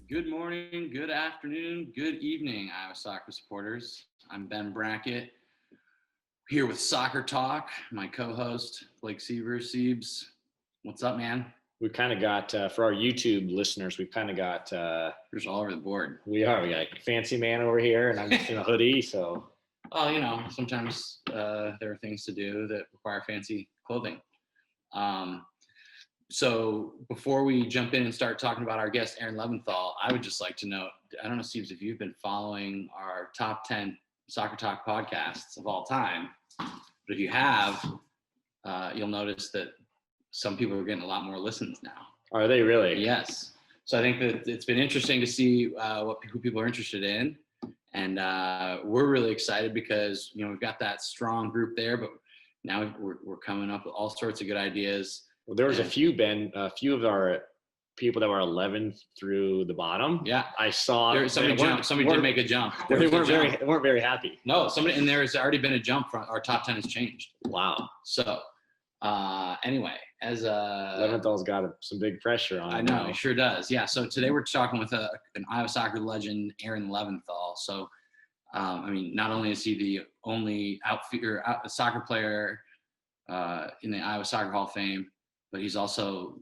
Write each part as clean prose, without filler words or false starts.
Good morning, good afternoon, good evening, Iowa soccer supporters. I'm Ben Brackett, here with Soccer Talk, my co-host, Blake Sievers. Siebes, what's up, man? We've kind of got, for our YouTube listeners, we've kind of got... We're just all over the board. We got a fancy man over here, and I'm just in a hoodie, so... Well, sometimes there are things to do that require fancy clothing. So before we jump in and start talking about our guest, Aaron Leventhal, I would just like to note, I don't know, Steve, if you've been following our top 10 Soccer Talk podcasts of all time, but if you have, you'll notice that some people are getting a lot more listens now. Are they really? Yes. So I think that it's been interesting to see who people are interested in. And we're really excited because, we've got that strong group there, but now we're coming up with all sorts of good ideas. Well, there was a few of our people that were 11 through the bottom. Yeah, I saw somebody did make a jump. They weren't very happy. No, and there's already been a jump from our top 10 has changed. Wow. So anyway, as Leventhal's got some big pressure on him. I know, he sure does. Yeah. So today we're talking with an Iowa soccer legend, Aaron Leventhal. So not only is he the only soccer player in the Iowa Soccer Hall of Fame, but he's also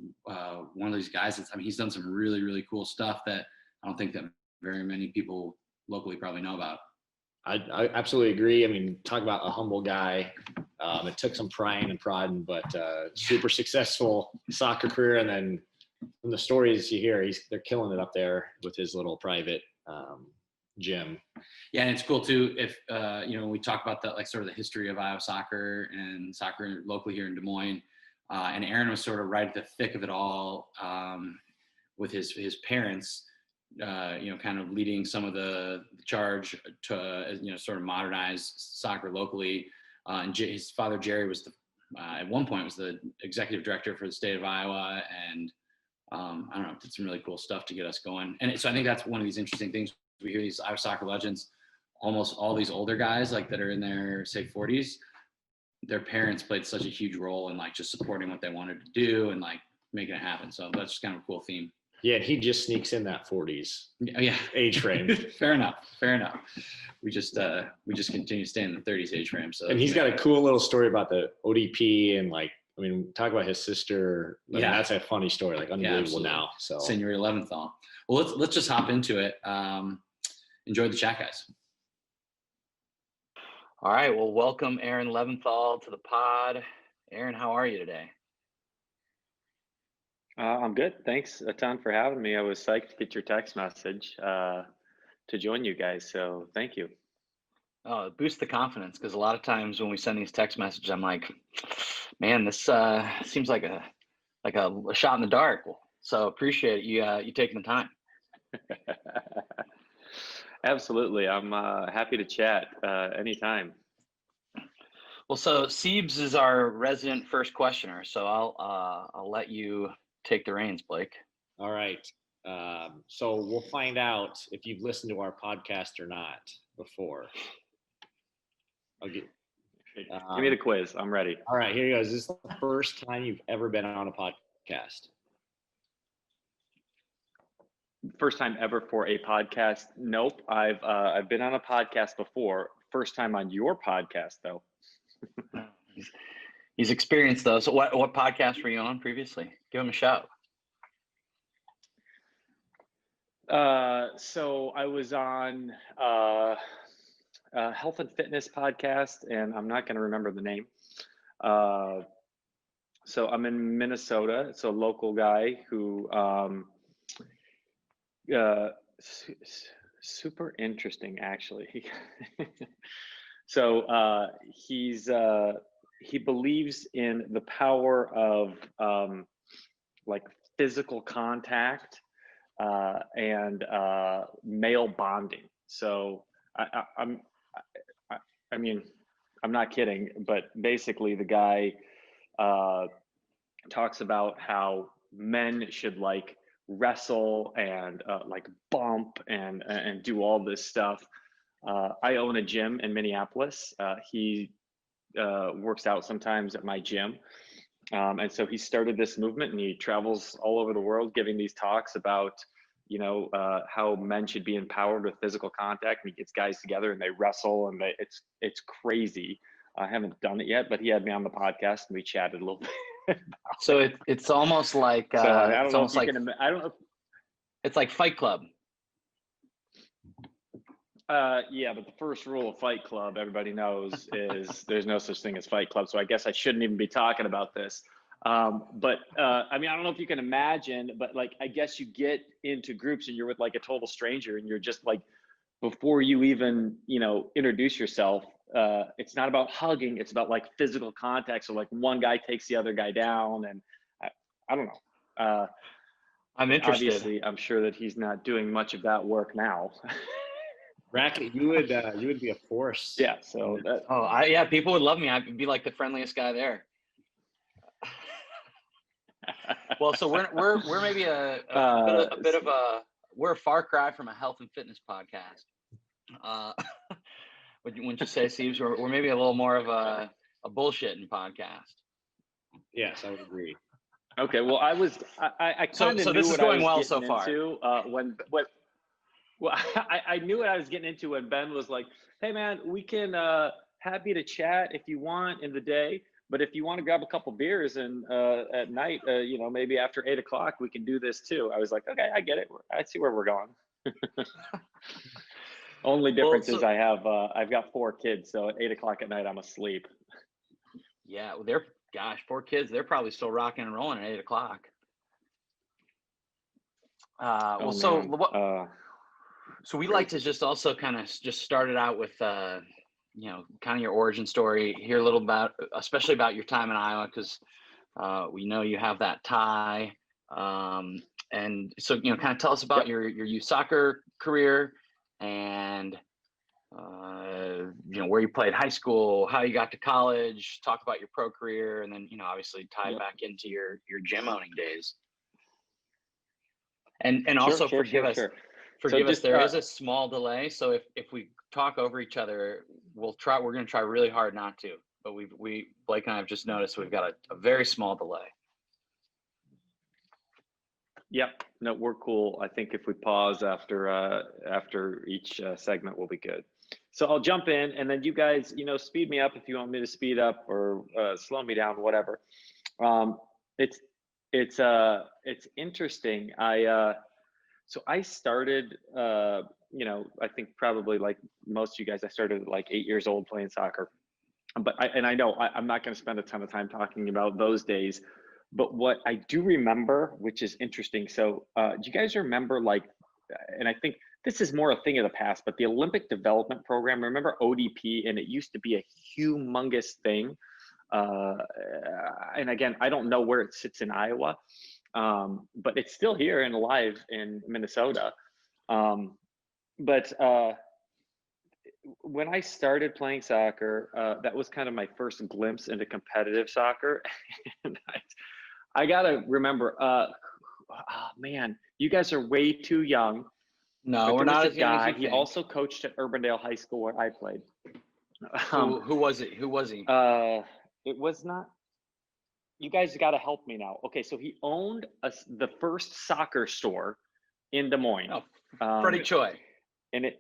one of these guys he's done some really, really cool stuff that I don't think that very many people locally probably know about. I absolutely agree. Talk about a humble guy. It took some pride, but super successful soccer career. And then from the stories you hear, they're killing it up there with his little private gym. Yeah, and it's cool too if when we talk about the sort of the history of Iowa soccer and soccer locally here in Des Moines. And Aaron was sort of right at the thick of it all with his parents, kind of leading some of the charge to, sort of modernize soccer locally. And his father, Jerry, was at one point was the executive director for the state of Iowa. And did some really cool stuff to get us going. And so I think that's one of these interesting things. We hear these Iowa soccer legends, almost all these older guys that are in their, say, 40s. Their parents played such a huge role in just supporting what they wanted to do and making it happen. So that's just kind of a cool theme. Yeah, and he just sneaks in that 40s age frame. Fair enough. We just continue to stay in the 30s age frame. So and he's got a cool little story about the ODP and talk about his sister. That's a funny story, unbelievable now. So Senior Leventhal. Well, let's just hop into it. Enjoy the chat, guys. All right. Well, welcome Aaron Leventhal to the pod. Aaron, how are you today? I'm good. Thanks a ton for having me. I was psyched to get your text message to join you guys. So thank you. Oh, it boosts the confidence because a lot of times when we send these text messages, I'm like, man, this seems like a shot in the dark. So appreciate you taking the time. Absolutely. I'm happy to chat anytime. Well, so Siebes is our resident first questioner, so I'll let you take the reins, Blake. All right. So we'll find out if you've listened to our podcast or not before. Okay. Give me the quiz. I'm ready. All right, here you go. Is this the first time you've ever been on a podcast? First time ever for a podcast? Nope. I've been on a podcast before. First time on your podcast, though. He's experienced though. So what podcast were you on previously? Give him a shout. So I was on a health and fitness podcast, and I'm not going to remember the name. So I'm in Minnesota. It's a local guy who super interesting, actually. So he believes in the power of physical contact and male bonding. So I'm not kidding, but basically the guy talks about how men should wrestle and bump and do all this stuff. I own a gym in Minneapolis. He works out sometimes at my gym. And so he started this movement, and he travels all over the world giving these talks about how men should be empowered with physical contact. And he gets guys together and they wrestle, and it's crazy. I haven't done it yet, but he had me on the podcast and we chatted a little bit. So it's almost like So I don't it's know almost if you like can. I don't know. it's like Fight Club. Yeah, but the first rule of Fight Club, everybody knows, is there's no such thing as Fight Club. So I guess I shouldn't even be talking about this. But I mean, I don't know if you can imagine, but like, I guess you get into groups and you're with like a total stranger, and you're just like, before you even, introduce yourself, it's not about hugging, it's about like physical contact. So like one guy takes the other guy down, and I don't know. I'm interested. Obviously, I'm sure that he's not doing much of that work now. Brackett, you would be a force. Yeah. So people would love me. I'd be like the friendliest guy there. Well, so we're maybe a bit of we're a far cry from a health and fitness podcast. Wouldn't you say, Steve? We're maybe a little more of a bullshitting podcast. Yes, I would agree. Okay. Well, I kind of so knew this is what going I was well getting so far. into, I knew what I was getting into when Ben was like, "Hey, man, we can happy to chat if you want in the day, but if you want to grab a couple beers and at night, maybe after 8 o'clock, we can do this too." I was like, "Okay, I get it. I see where we're going." Only difference is I've got 4 kids, so at 8 o'clock at night I'm asleep. Yeah, well, 4 kids. They're probably still rocking and rolling at 8 o'clock. So we like to just also kind of just start it out with, kind of your origin story, hear a little about, especially about your time in Iowa, because we know you have that tie. And so, kind of tell us about your youth soccer career and, where you played high school, how you got to college, talk about your pro career, and then, obviously tie it back into your gym owning days. And also forgive us. Forgive us. There is a small delay, so if we talk over each other, we're going to try really hard not to. But Blake and I have just noticed we've got a very small delay. Yep. No, we're cool. I think if we pause after each segment, we'll be good. So I'll jump in, and then you guys, speed me up if you want me to speed up, or slow me down, whatever. It's interesting. So I started, I think probably like most of you guys, I started at like 8 years old playing soccer. But I know I'm not going to spend a ton of time talking about those days. But what I do remember, which is interesting. So do you guys remember and I think this is more a thing of the past, but the Olympic Development Program, remember ODP? And it used to be a humongous thing. And again, I don't know where it sits in Iowa. But it's still here and alive in Minnesota. But when I started playing soccer, that was kind of my first glimpse into competitive soccer. And I gotta remember, man, you guys are way too young. No, we're not as young as you He think. also coached at Urbandale High School where I played. Who was it? Who was he? It was not. You guys got to help me now. Okay, so he owned the first soccer store in Des Moines. Oh, Freddie Choi. And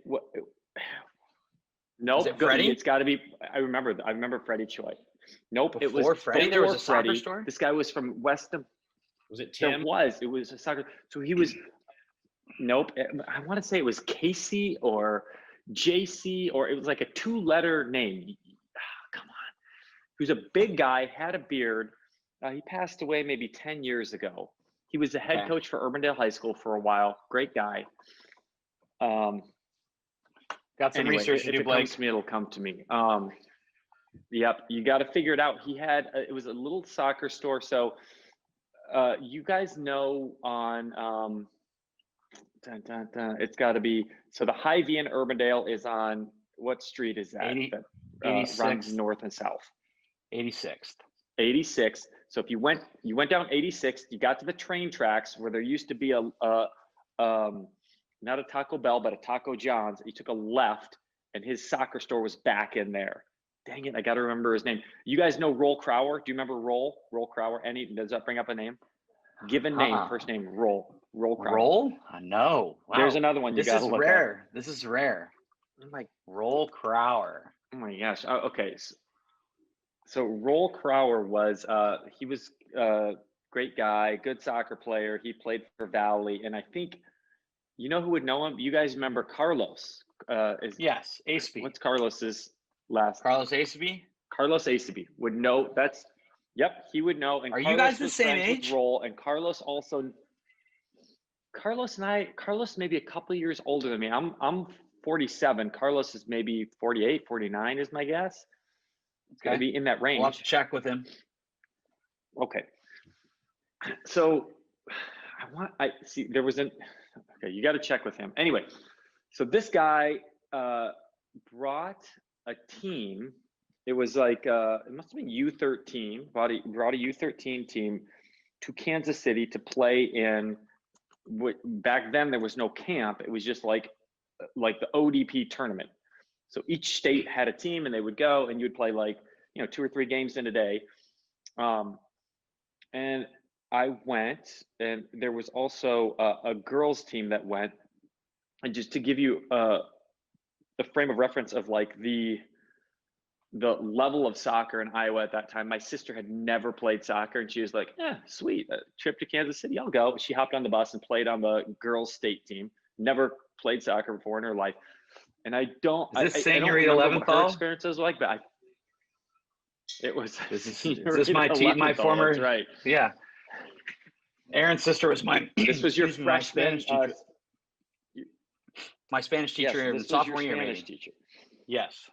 nope. Freddie? It's got to be. I remember Freddie Choi. Nope. Before Freddie, there was a soccer store. This guy was from Weston. Was it Tim? It was a soccer. So he was. Nope. I want to say it was Casey or JC, or it was like a 2-letter name. Come on. He was a big guy, had a beard. He passed away maybe 10 years ago. He was the head coach for Urbandale High School for a while. Great guy. Got some research to do, Blake. If it comes to me, it'll come to me. Yep, you got to figure it out. He had, it was a little soccer store. So you guys know on, it's got to be, so the Hy-Vee in Urbandale is on, what street is that? 86th. Runs north and south. 86th. 86. So if you went down 86, you got to the train tracks where there used to be not a Taco Bell, but a Taco John's. You took a left, and his soccer store was back in there. Dang it, I got to remember his name. You guys know Roll Crower? Do you remember Roll Crower? Does that bring up a name? Given name, first name, Roll Roll Crowder. Roll? No. Wow. There's another one you This got is to look rare. This is rare. I'm like Roll Crower. Oh my gosh. Okay. So Roll Crower was he was a great guy, good soccer player. He played for Valley, and I think you know who would know him. You guys remember Carlos? Yes, Aceby. What's Carlos's last? Carlos Aceby? Carlos Aceby would know. Yep, he would know. And Are Carlos you guys the was same friends with age? Roll, and Carlos maybe a couple of years older than me. I'm 47. Carlos is maybe 48, 49 is my guess. It's going to be in that range. We'll have to check with him. Okay. So I see there was okay, you got to check with him. Anyway, so this guy brought a team. It was like it must have been U13. Brought a U13 team to Kansas City to play in back then there was no camp. It was just like the ODP tournament. So each state had a team and they would go and you'd play like, 2 or 3 games in a day. And I went, and there was also a girls team that went. And just to give you the frame of reference of like the level of soccer in Iowa at that time, my sister had never played soccer, and she was like, sweet, a trip to Kansas City, I'll go. She hopped on the bus and played on the girls state team. Never played soccer before in her life. And I don't Senorita remember what her Leventhal? experience was like, but it was. Is this my team? My former. That's right. Yeah. Aaron's sister was my. This was your freshman. My Spanish teacher in sophomore year, Spanish teacher. Yes.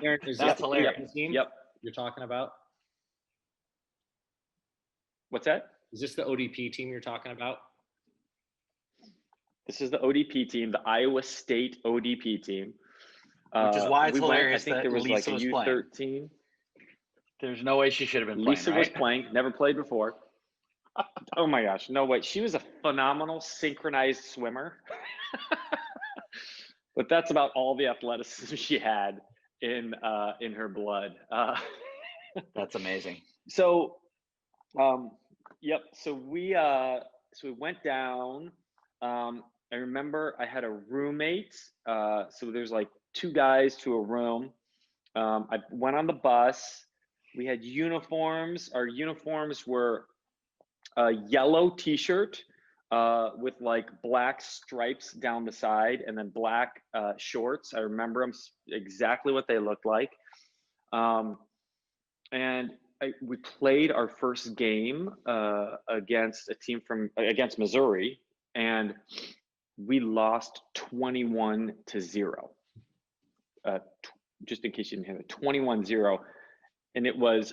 Aaron, is That's this hilarious. the team Yep. you're talking about? What's that? Is this the ODP team you're talking about? This is the ODP team, the Iowa State ODP team. Which is why it's hilarious I think that there was Lisa like a was playing. U13. There's no way she should have been playing. Lisa was right? playing, never played before. Oh my gosh, no way. She was a phenomenal synchronized swimmer. But that's about all the athleticism she had in her blood. That's amazing. So, yep. So we went down. I remember I had a roommate. So there's like 2 guys to a room. I went on the bus. We had uniforms. Our uniforms were a yellow T-shirt with like black stripes down the side, and then black shorts. I remember them exactly what they looked like. And we played our first game against a team against Missouri, and we lost 21-0. Just in case you didn't hear it, 21-0, and it was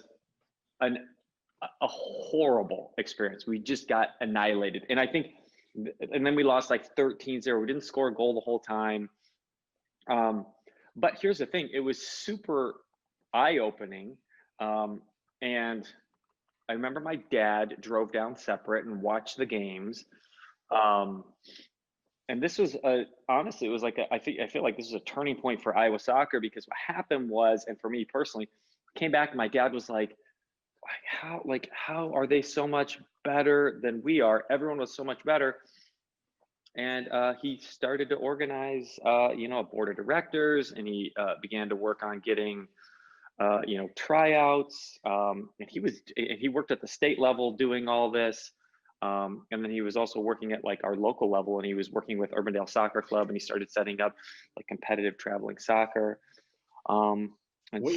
a horrible experience. We just got annihilated, and then we lost like 13-0. We didn't score a goal the whole time. But here's the thing: it was super eye-opening. And I remember my dad drove down separate and watched the games. And this was honestly, it was like I feel like this was a turning point for Iowa soccer, because what happened was, and for me personally, came back and my dad was like, how are they so much better than we are? Everyone was so much better. And he started to organize, a board of directors, and he began to work on getting tryouts. And he worked at the state level doing all this. And then he was also working at like our local level, and he was working with Urbandale Soccer Club, and he started setting up like competitive traveling soccer. And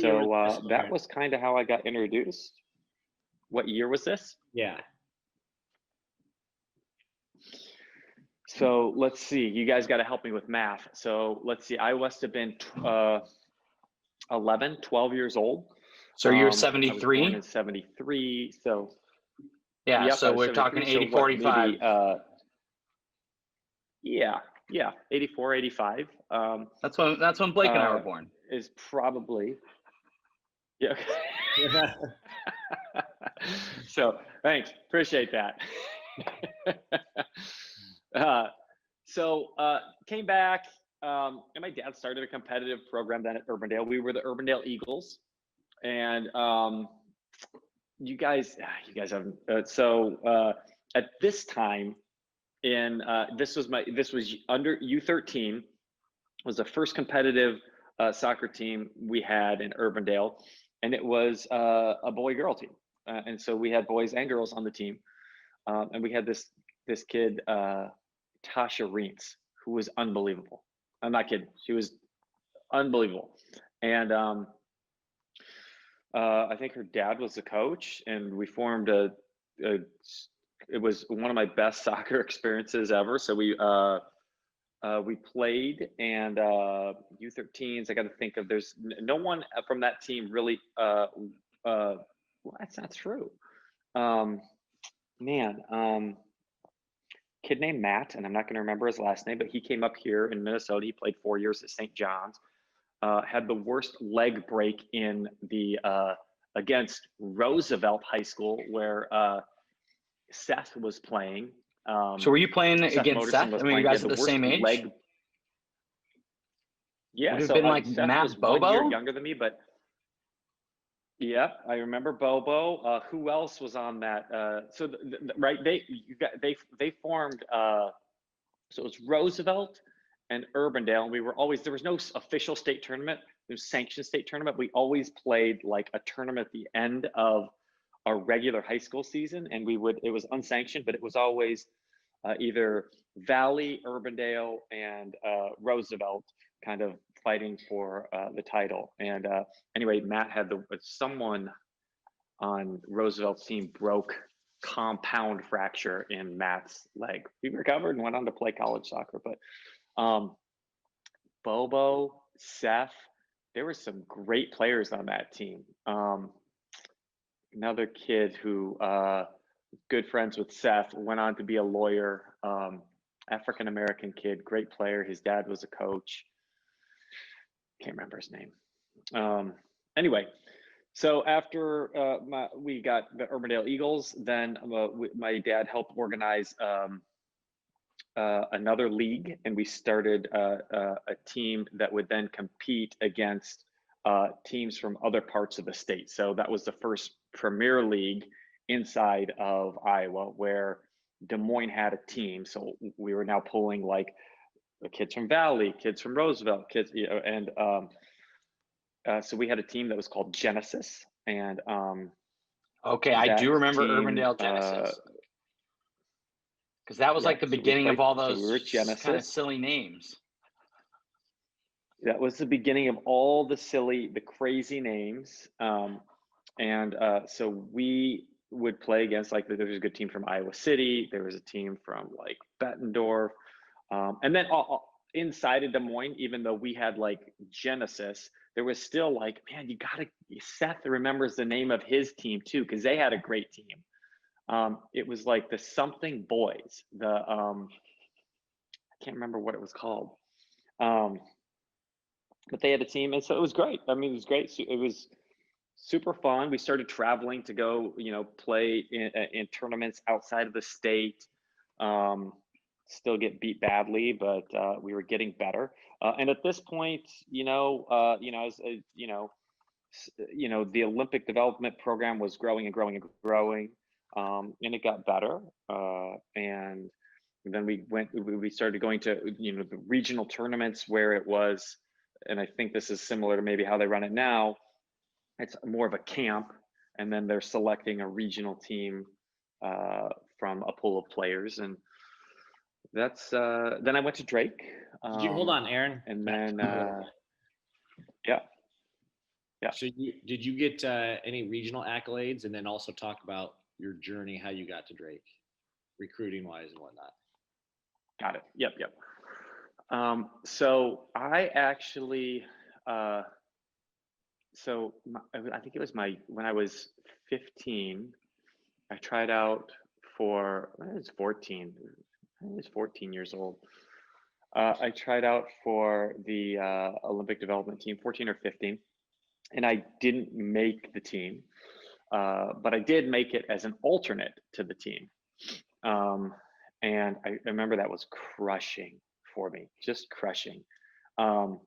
so that was kind of how I got introduced. What year was this? Yeah. So let's see, you guys got to help me with math. So let's see, I must have been 12 years old. So you're I was 73? born in 73. So yeah, yep, so we're talking 80, 45. Yeah, 84, 85. That's when Blake and I were born. Is probably, yeah. So thanks, appreciate that. So came back, and my dad started a competitive program then at Urbandale. We were the Urbandale Eagles, and you guys haven't. So at this time in this was under U13, was the first competitive soccer team we had in Urbandale, and it was a boy-girl team, and so we had boys and girls on the team, and we had this kid Tasha Reentz, who was unbelievable. I'm not kidding; she was unbelievable, and I think her dad was the coach, and we formed it was one of my best soccer experiences ever. So we played, and U13s. I got to think of. There's no one from that team really. Well, that's not true. Kid named Matt, and I'm not going to remember his last name, but he came up here in Minnesota. He played 4 years at St. John's. Had the worst leg break in the against Roosevelt High School, where Seth was playing. So were you playing Seth against Moderson Seth? was I mean, you playing. He guys had are the same age? Yeah, Would it have so been like Seth Matt was 1 year Bobo? younger than me, but yeah, I remember Bobo. Who else was on that? So right, they formed. So it was Roosevelt and Urbandale, and we were always, there was no official state tournament. There was sanctioned state tournament. We always played like a tournament at the end of our regular high school season, and it was unsanctioned, but it was always either Valley, Urbandale, and Roosevelt kind of fighting for the title. And anyway, Matt had someone on Roosevelt's team broke compound fracture in Matt's leg. He recovered and went on to play college soccer. But Bobo, Seth, there were some great players on that team. Another kid who good friends with Seth, went on to be a lawyer, African American kid, great player. His dad was a coach. Can't remember his name. Anyway, so after we got the Urbandale Eagles, then my dad helped organize another league, and we started a team that would then compete against teams from other parts of the state. So that was the first Premier League inside of Iowa, where Des Moines had a team. So we were now pulling like the kids from Valley, kids from Roosevelt, kids, and so we had a team that was called Genesis, and Okay, I do remember team, Urbandale Genesis, because that was like the beginning of all those kind of silly names. That was the beginning of all the crazy names. So we would play against, like, there was a good team from Iowa City. There was a team from like Bettendorf. And then inside of Des Moines, even though we had like Genesis, there was still like, man, Seth remembers the name of his team too, because they had a great team. It was like the something boys, I can't remember what it was called. But they had a team, and so it was great. I mean, it was great. It was super fun. We started traveling to go, play in tournaments outside of the state. Still get beat badly, but we were getting better. And at this point, the Olympic development program was growing and growing and growing, and it got better. And then we started going to, the regional tournaments, where it was, and I think this is similar to maybe how they run it now. It's more of a camp, and then they're selecting a regional team from a pool of players, and that's then I went to Drake. Did you hold on, Aaron? And then yeah. So did you get any regional accolades, and then also talk about your journey, how you got to Drake, recruiting wise and whatnot? Got it. Yep. So I actually, I think it was when I was 15, I tried out for, I was 14. I was 14 years old. I tried out for the Olympic development team, 14 or 15, and I didn't make the team, but I did make it as an alternate to the team. And I remember that was crushing for me, just crushing. And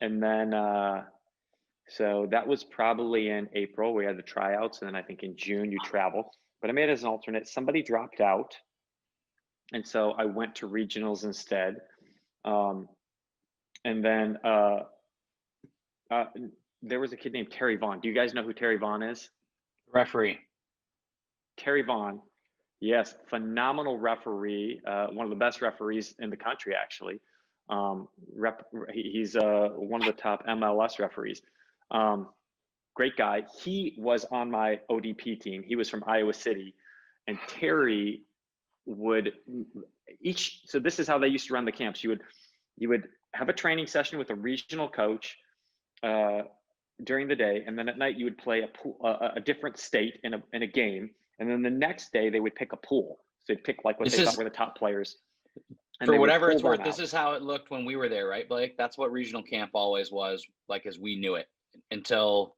then, so that was probably in April. We had the tryouts, and then I think in June you travel. But I made it as an alternate. Somebody dropped out, And so I went to regionals instead. And then there was a kid named Terry Vaughn. Do you guys know who Terry Vaughn is? Referee. Terry Vaughn, yes, phenomenal referee, one of the best referees in the country, actually. He's one of the top MLS referees. Great guy. He was on my ODP team. He was from Iowa City, and Terry would so this is how they used to run the camps. You would have a training session with a regional coach during the day, and then at night you would play a different state in a game, and then the next day they would pick a pool. So they'd pick like what they thought were the top players. For whatever it's worth, this is how it looked when we were there, right, Blake? That's what regional camp always was, like as we knew it, until,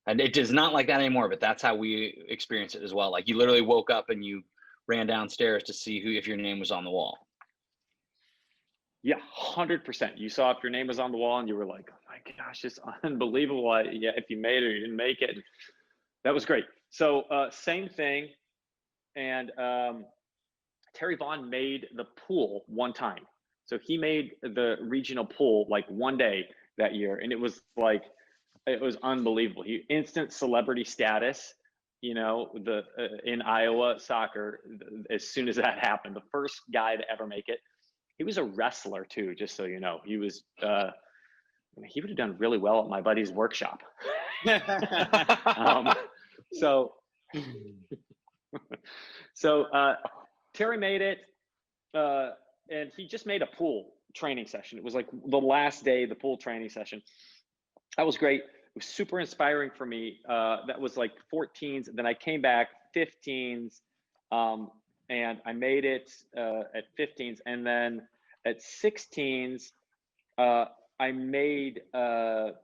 and it is not like that anymore, but that's how we experienced it as well. Like you literally woke up and you ran downstairs to see if your name was on the wall. Yeah, 100%. You saw if your name was on the wall and you were like, oh my gosh, it's unbelievable. Yeah, if you made it or you didn't make it. That was great. So same thing. And Terry Vaughn made the pool one time. So he made the regional pool like one day that year. And it was unbelievable. He instant celebrity status, you know, in Iowa soccer, as soon as that happened, the first guy to ever make it. He was a wrestler too, just so you know. He was, he would have done really well at my buddy's workshop. So Terry made it, and he just made a pool training session. It was like the last day of the pool training session. That was great. It was super inspiring for me. That was like 14s. Then I came back 15s, and I made it at 15s. And then at 16s, I made the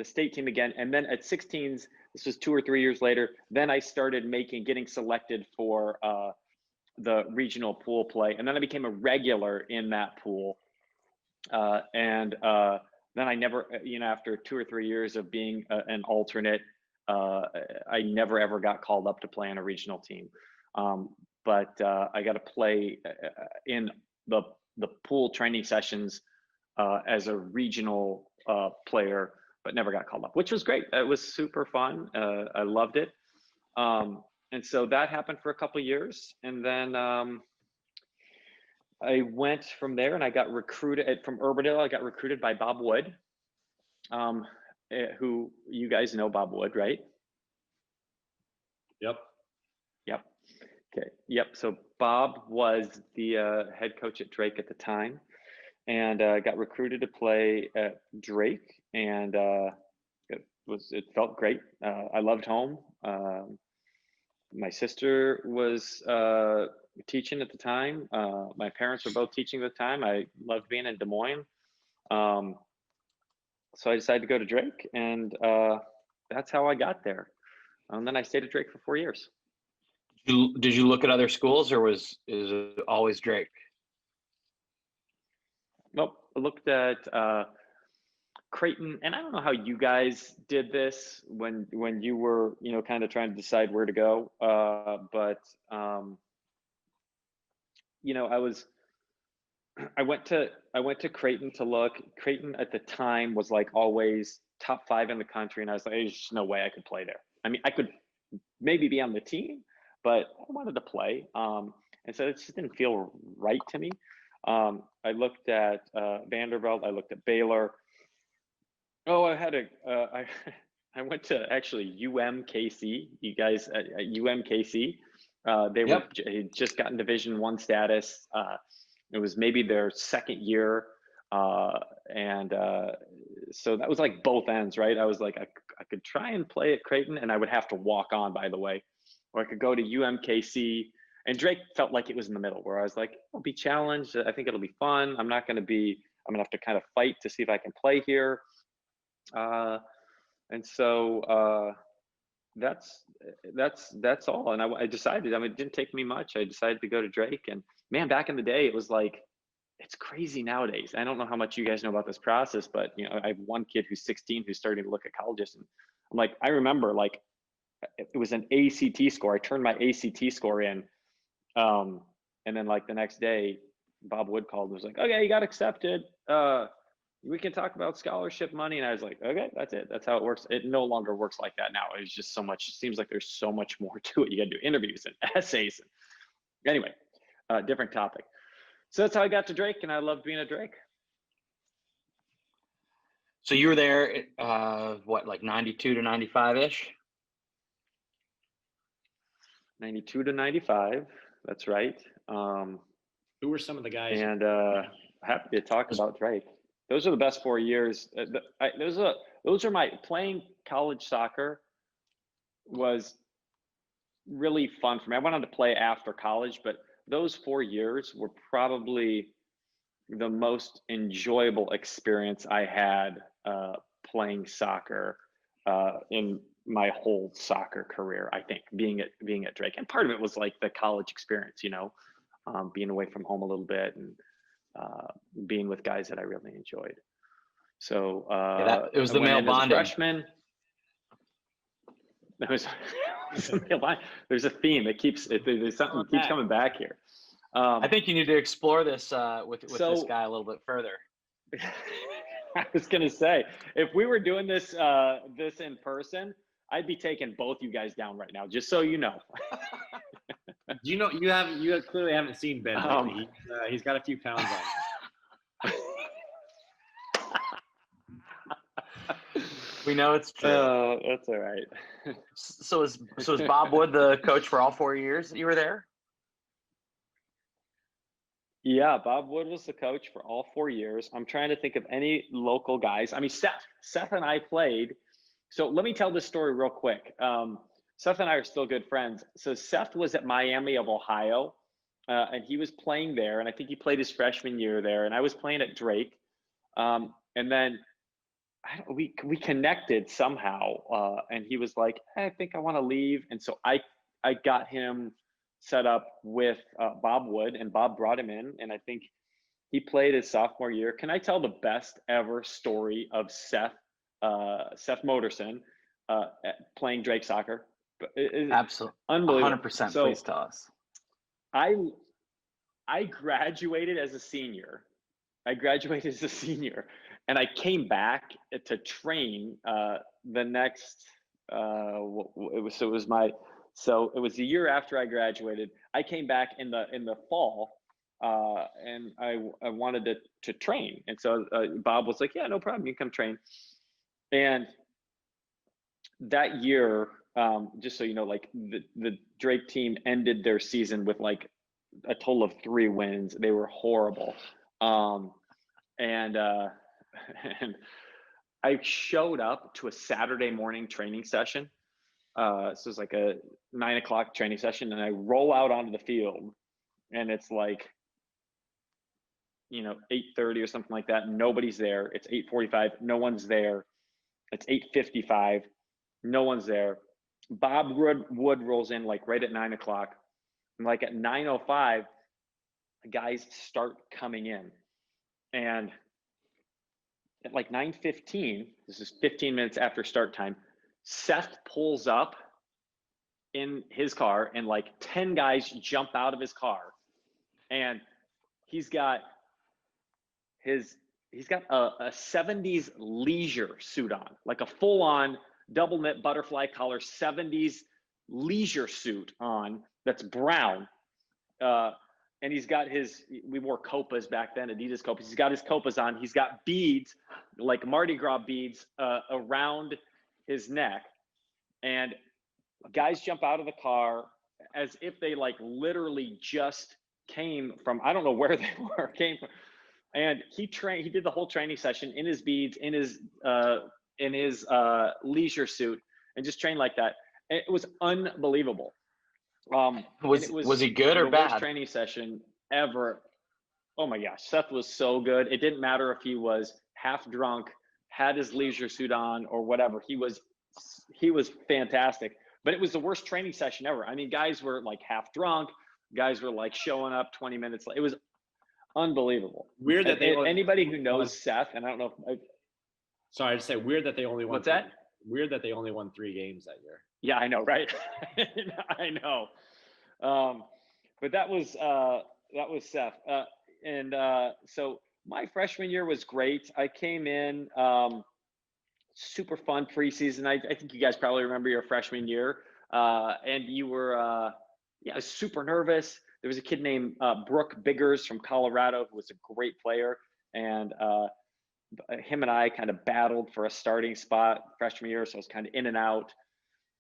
state team again. And then at 16s, this was 2 or 3 years later, then I started getting selected for the regional pool play. And then I became a regular in that pool. Then I never, you know, after 2 or 3 years of being an alternate, I never ever got called up to play on a regional team. But I got to play in the pool training sessions as a regional player, but never got called up, which was great. It was super fun. I loved it. And so that happened for a couple of years. And then I went from there and I got recruited from Urbandale. I got recruited by Bob Wood, who you guys know Bob Wood, right? Yep. Okay. Yep. So Bob was the head coach at Drake at the time, and got recruited to play at Drake, and it felt great. I loved home. My sister was teaching at the time. My parents were both teaching at the time. I loved being in Des Moines. So I decided to go to Drake, and that's how I got there. And then I stayed at Drake for 4 years. Did you look at other schools, or is it always Drake? Nope. I looked at Creighton, and I don't know how you guys did this when you were, you know, kind of trying to decide where to go. But you know, I went to Creighton to look. Creighton at the time was like always top 5 in the country, and I was like, there's just no way I could play there. I mean, I could maybe be on the team, but I wanted to play. And so it just didn't feel right to me. I looked at Vanderbilt. I looked at Baylor. Oh, I went to actually UMKC. You guys at UMKC, they Yep. had just gotten Division I status. It was maybe their second year, and so that was like both ends, right? I was like, I could try and play at Creighton, and I would have to walk on, by the way, or I could go to UMKC. And Drake felt like it was in the middle, where I was like, I'll be challenged. I think it'll be fun. I'm gonna have to kind of fight to see if I can play here. And so that's all. And I decided, I mean, it didn't take me much. I decided to go to Drake, and man, back in the day, it was like, it's crazy nowadays. I don't know how much you guys know about this process, but you know, I have one kid who's 16 who's starting to look at colleges, and I'm like, I remember like it was an ACT score. I turned my ACT score in And then like the next day, Bob Wood called and was like, okay, you got accepted. We can talk about scholarship money. And I was like, okay, that's it. That's how it works. It no longer works like that now. It's just so much, it seems like there's so much more to it. You got to do interviews and essays. Anyway, different topic. So that's how I got to Drake, and I loved being a Drake. So you were there, what, like 92 to 95-ish? 92 to 95. That's right. Who were some of the guys? And happy to talk about Drake. Those are the best 4 years. Those are my playing college soccer was really fun for me. I went on to play after college, but those 4 years were probably the most enjoyable experience I had playing soccer in my whole soccer career. I think being at Drake, and part of it was like the college experience, you know, being away from home a little bit and being with guys that I really enjoyed. So it was the male bonding. Freshman. There's a theme that keeps there's something that keeps coming back here. I think you need to explore this with this guy a little bit further. I was gonna say, if we were doing this in person, I'd be taking both you guys down right now, just so you know. You know, you clearly haven't seen Ben. He's got a few pounds on him. We know it's true. That's all right. So is Bob Wood the coach for all 4 years that you were there? Yeah, Bob Wood was the coach for all 4 years. I'm trying to think of any local guys. I mean, Seth and I played. So let me tell this story real quick. Seth and I are still good friends. So Seth was at Miami of Ohio, and he was playing there. And I think he played his freshman year there. And I was playing at Drake. And then we connected somehow. And he was like, I think I want to leave. And so I got him set up with Bob Wood, and Bob brought him in. And I think he played his sophomore year. Can I tell the best ever story of Seth Moderson playing Drake soccer? Absolutely. Unbelievable. 100%. So, please tell us. I graduated as a senior. And I came back to train the next. It was the year after I graduated. I came back in the fall, and I wanted to train. And so Bob was like, "Yeah, no problem. You can come train." And that year, just so you know, like the Drake team ended their season with like a total of 3 wins. They were horrible. And I showed up to a Saturday morning training session. So it was like a 9 o'clock training session, and I roll out onto the field, and it's like, 8:30 or something like that. Nobody's there. It's 8:45. No one's there. It's 8:55. No one's there. Bob Wood rolls in like right at 9 o'clock. And like at 9:05, guys start coming in. And at like 9:15, this is 15 minutes after start time, Seth pulls up in his car, and like 10 guys jump out of his car. And he's got a 70s leisure suit on, like a full-on double knit butterfly collar 70s leisure suit on that's brown. And he's got we wore Copas back then, Adidas Copas. He's got his Copas on. He's got beads, like Mardi Gras beads, around his neck. And guys jump out of the car as if they like literally just came from, I don't know where they came from. And he did the whole training session in his beads, in his leisure suit, and just trained like that. And it was unbelievable. Was he good or bad? Worst training session ever. Oh my gosh, Seth was so good. It didn't matter if he was half drunk, had his leisure suit on, or whatever. He was fantastic. But it was the worst training session ever. I mean, guys were like half drunk. Guys were like showing up 20 minutes late. It was unbelievable. Weird that anybody who knows Seth, and I don't know if sorry, I just say weird that they only won. What's that? Weird that they only won 3 games that year. Yeah, I know, right? I know. But that was Seth. So my freshman year was great. I came in, super fun preseason. I think you guys probably remember your freshman year. And you were, super nervous. There was a kid named Brooke Biggers from Colorado who was a great player. And him and I kind of battled for a starting spot freshman year. So I was kind of in and out.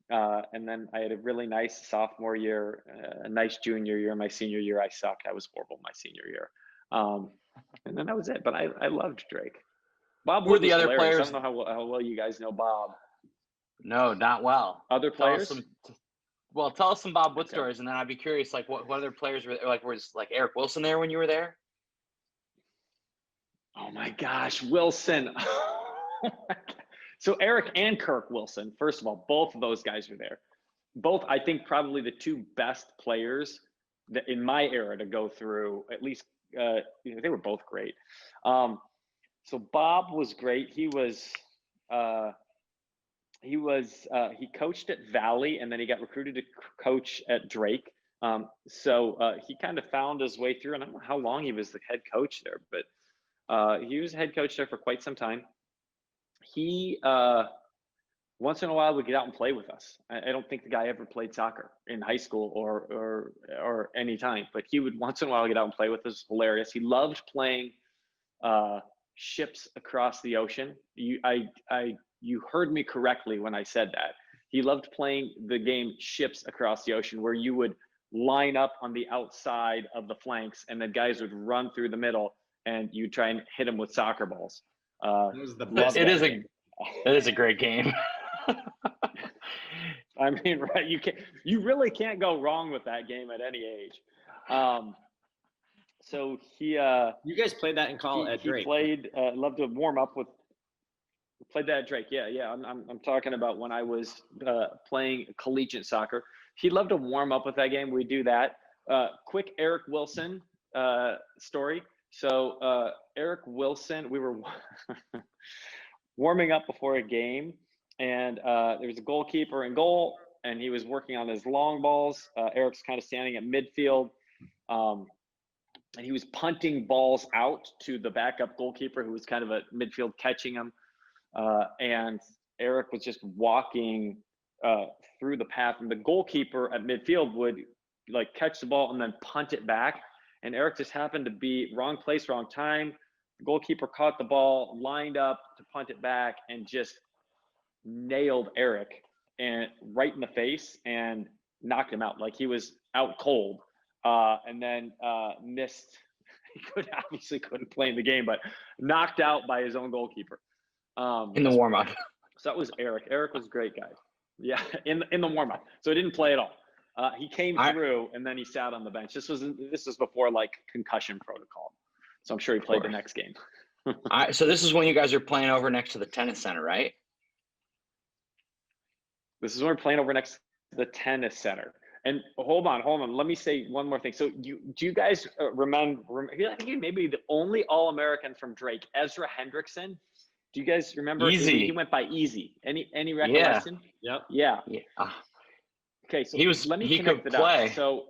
And then I had a really nice sophomore year, a nice junior year. My senior year, I sucked. I was horrible my senior year. And then that was it. But I loved Drake. Bob Who were Wood the was other hilarious. players? I don't know how well you guys know Bob. No, not well. Other players? Tell us some Bob Wood Okay. stories, and then I'd be curious, like what other players were like? Was like Eric Wilson there when you were there? Oh my gosh, Wilson. So Eric and Kirk Wilson, first of all, both of those guys were there. Both, I think, probably the two best players that in my era to go through, at least, they were both great. So Bob was great. He coached at Valley, and then he got recruited to coach at Drake. So he kind of found his way through, and I don't know how long he was the head coach there, but he was head coach there for quite some time. He once in a while would get out and play with us. I don't think the guy ever played soccer in high school or any time, but he would once in a while get out and play with us. Hilarious. He loved playing ships across the ocean. You heard me correctly when I said that. He loved playing the game ships across the ocean, where you would line up on the outside of the flanks, and the guys would run through the middle, and you try and hit them with soccer balls. It was the best. It is a great game. I mean, right? You really can't go wrong with that game at any age. So he. You guys played that in college at Drake. He played. Loved to warm up with. Played that at Drake. Yeah. I'm talking about when I was playing collegiate soccer. He loved to warm up with that game. We do that. Quick Eric Wilson story. So Eric Wilson, we were warming up before a game, and there was a goalkeeper in goal, and he was working on his long balls. Eric's kind of standing at midfield, and he was punting balls out to the backup goalkeeper, who was kind of at midfield catching him. And Eric was just walking through the path, and the goalkeeper at midfield would like catch the ball and then punt it back. And Eric just happened to be wrong place, wrong time. The goalkeeper caught the ball, lined up to punt it back, and just nailed Eric and right in the face and knocked him out. Like he was out cold, and then missed. He obviously couldn't play in the game, but knocked out by his own goalkeeper. In the warm up. So that was Eric. Eric was a great guy. Yeah, in the warm up. So he didn't play at all. He came through, and then he sat on the bench. This was before like concussion protocol. So I'm sure he played the next game. So this is when you guys are playing over next to the tennis center, right? This is when we're playing over next to the tennis center. And hold on. Let me say one more thing. So do you guys remember? I think maybe the only All-American from Drake, Ezra Hendrickson. Do you guys remember? Easy. He went by Easy. Any recollection? Yep. Yeah. Okay, so he could play. So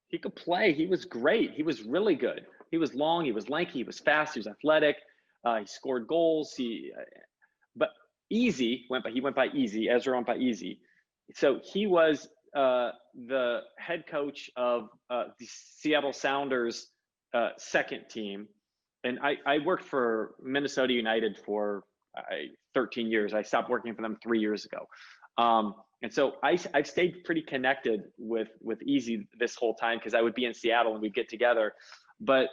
he could play. He was great. He was really good. He was long. He was lanky. He was fast. He was athletic. He scored goals. But Easy went by Easy. Ezra went by Easy. So he was the head coach of the Seattle Sounders second team. And I worked for Minnesota United for 13 years. I stopped working for them 3 years ago. And so I've stayed pretty connected with Easy this whole time, because I would be in Seattle and we'd get together. But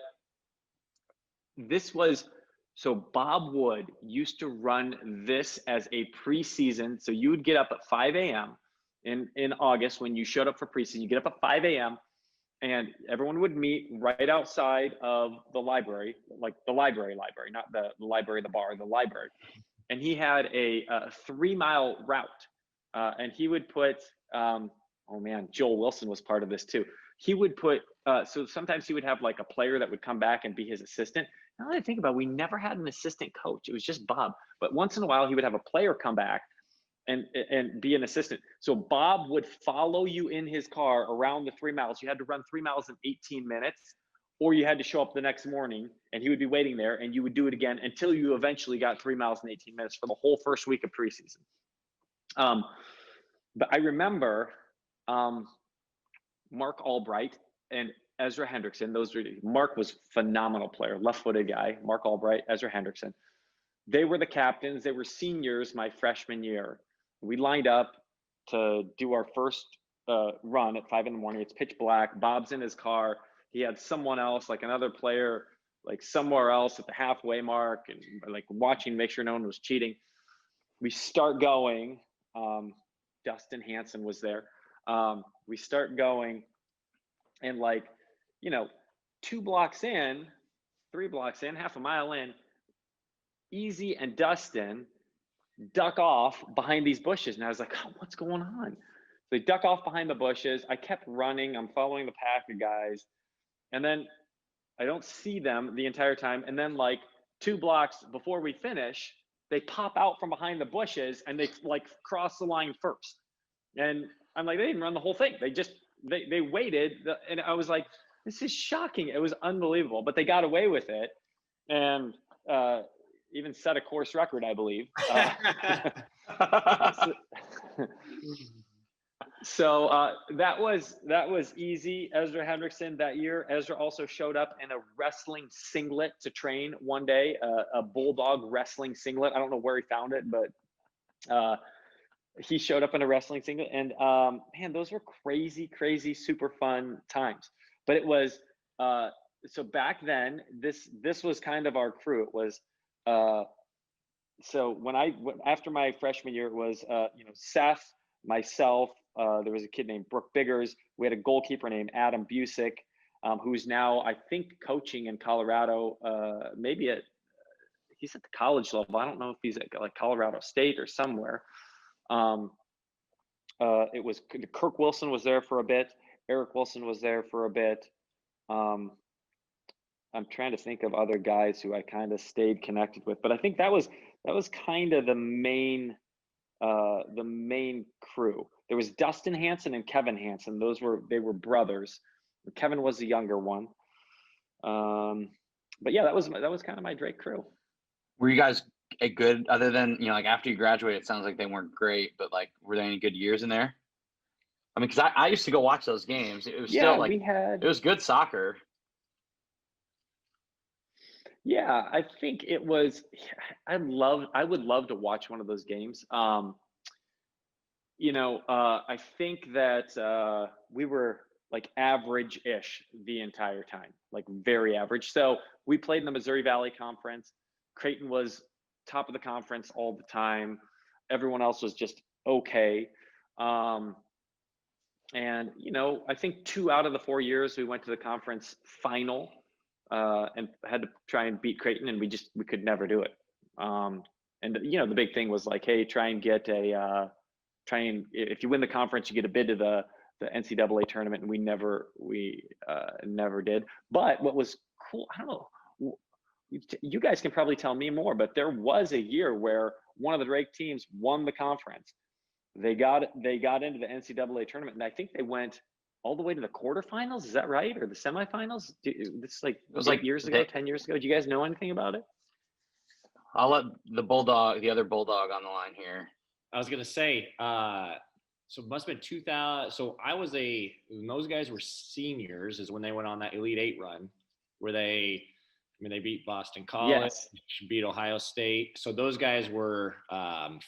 so Bob Wood used to run this as a preseason. So you would get up at 5 a.m. in August when you showed up for preseason. You get up at 5 a.m. and everyone would meet right outside of the library, like the library, not the library, the bar, the library. And he had a 3-mile route. And he would put, Joel Wilson was part of this too. He would put, so sometimes he would have like a player that would come back and be his assistant. Now that I think about it, we never had an assistant coach. It was just Bob. But once in a while, he would have a player come back and be an assistant. So Bob would follow you in his car around the 3 miles. You had to run 3 miles in 18 minutes, or you had to show up the next morning and he would be waiting there and you would do it again until you eventually got 3 miles in 18 minutes for the whole first week of preseason. But I remember Mark Albright and Ezra Hendrickson. Mark was phenomenal player, left-footed guy. Mark Albright, Ezra Hendrickson. They were the captains. They were seniors my freshman year. We lined up to do our first run at 5 a.m. It's pitch black. Bob's in his car. He had someone else, like another player, like somewhere else at the halfway mark, and like watching, make sure no one was cheating. We start going. Dustin Hanson was there. We start going, and 2 blocks in, 3 blocks in, half a mile in, Easy and Dustin duck off behind these bushes. And I was like, oh, what's going on? So they duck off behind the bushes. I kept running. I'm following the pack of guys. And then I don't see them the entire time. And then 2 blocks before we finish, they pop out from behind the bushes and they cross the line first. And I'm like, they didn't run the whole thing. They waited. And I was like, this is shocking. It was unbelievable, but they got away with it. And, even set a course record, I believe. So that was easy. Ezra Hendrickson that year. Ezra also showed up in a wrestling singlet to train one day, a Bulldog wrestling singlet. I don't know where he found it, but he showed up in a wrestling singlet. And man, those were crazy, crazy, super fun times. But it was so back then. This was kind of our crew. It was. So after my freshman year, it was Seth, myself. There was a kid named Brooke Biggers. We had a goalkeeper named Adam Busick, who's now I think coaching in Colorado. Maybe he's at the college level. I don't know if he's at Colorado State or somewhere. It was Kirk Wilson was there for a bit. Eric Wilson was there for a bit. I'm trying to think of other guys who I kind of stayed connected with, but I think that was kind of the main crew. There was Dustin Hanson and Kevin Hanson. They were brothers. Kevin was the younger one. But yeah, that was kind of my Drake crew. Were you guys a good, other than after you graduated, it sounds like they weren't great, but were there any good years in there? I mean, because I used to go watch those games. It was still it was good soccer. Yeah, I think it was. I would love to watch one of those games. I think that we were average-ish the entire time, very average. So we played in the Missouri Valley Conference. Creighton was top of the conference all the time. Everyone else was just okay. And I think 2 out of the 4 years we went to the conference final. And had to try and beat Creighton, and we could never do it. And the big thing was hey, try and if you win the conference, you get a bid to the NCAA tournament, and we never did. But what was cool, I don't know, you guys can probably tell me more, but there was a year where one of the Drake teams won the conference. They got into the NCAA tournament, and I think they went all the way to the quarterfinals. Is that right? Or the semifinals? This is it was 8 years ago, 10 years ago. Do you guys know anything about it? I'll let the other Bulldog on the line here. I was going to say, so it must have been 2000. So when those guys were seniors is when they went on that Elite 8 run where they beat Boston College, yes. Beat Ohio State. So those guys were